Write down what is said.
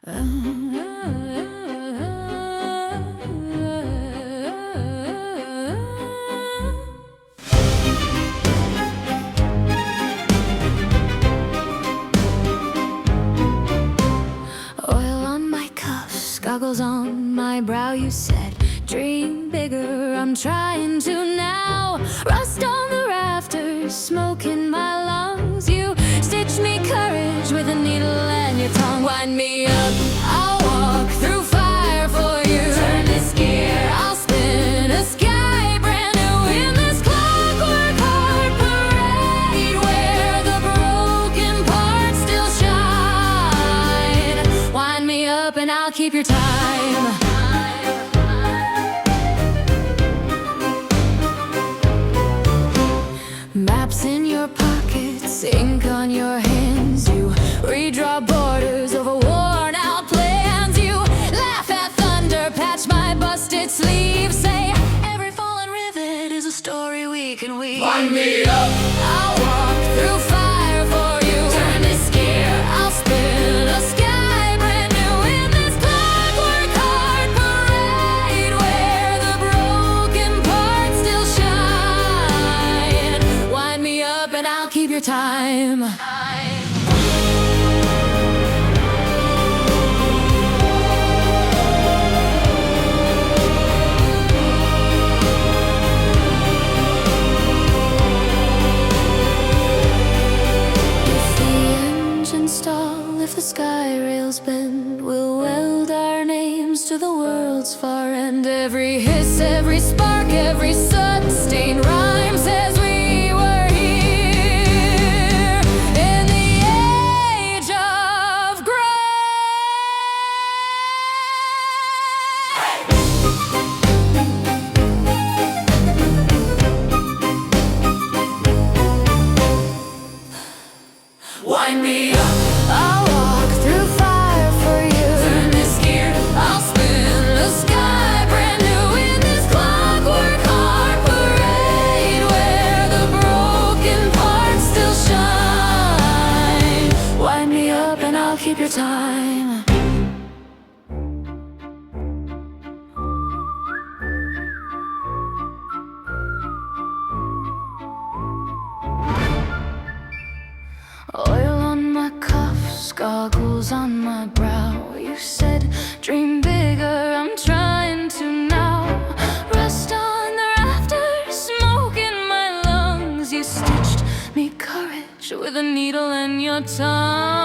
on my cuffs, goggles on my brow. You said, dream bigger, I'm trying to now. Rust on the rafters, smoke in my lungs. You stitched me courage with a needle and your tongue. Wind me up, I'll walk through fire for you. Turn this gear, I'll spin a sky brand new in this clockwork heart parade, where the broken parts still shine. Wind me up and I'll keep your time. Maps in your pockets, ink on your hands. You redraw borders over worn-out plans. You laugh at thunder, patch my busted sleeve. Say, every fallen rivet is a story we can weave. Wind me up, I'll walk through fire for you. turn this gear, I'll spin a sky brand new in this clockwork heart parade, where the broken parts still shine. Wind me up and I'll keep your time. If the sky rails bend, we'll weld our names to the world's far end. Every hiss, every spark, every soot-stained rhyme says we were here in the age of wind me up, I'll walk through fire for you. turn this gear, I'll spin the sky brand new in this clockwork heart parade, where the broken parts still shine. Wind me up and I'll keep your time. Oil on my cuffs, goggles on my brow. You said, dream bigger, I'm trying to now. Rust on the rafters, smoke in my lungs. You stitched me courage with a needle and your tongue.